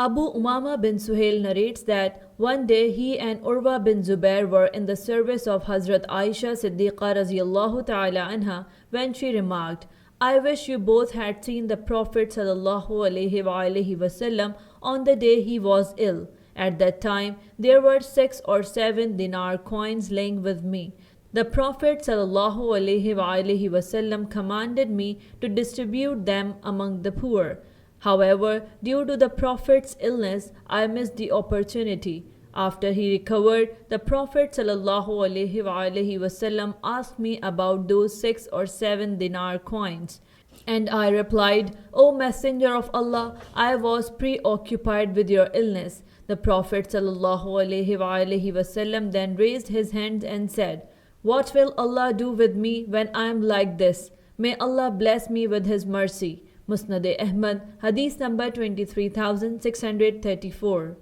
Abu Umama bin Suhail narrates that one day he and Urwa bin Zubair were in the service of Hazrat Aisha Siddiqa radiyallahu ta'ala anha when she remarked, I wish you both had seen the Prophet sallallahu alaihi wasallam on the day he was ill. At that time, there were 6 or 7 dinar coins lying with me. The Prophet sallallahu alaihi wasallam commanded me to distribute them among the poor. However, due to the Prophet's illness, I missed the opportunity. After he recovered, the Prophet ﷺ asked me about those 6 or 7 dinar coins. And I replied, O Messenger of Allah, I was preoccupied with your illness. The Prophet ﷺ then raised his hands and said, What will Allah do with me when I am like this? May Allah bless me with His mercy. Musnad Ahmad Hadith number 23634.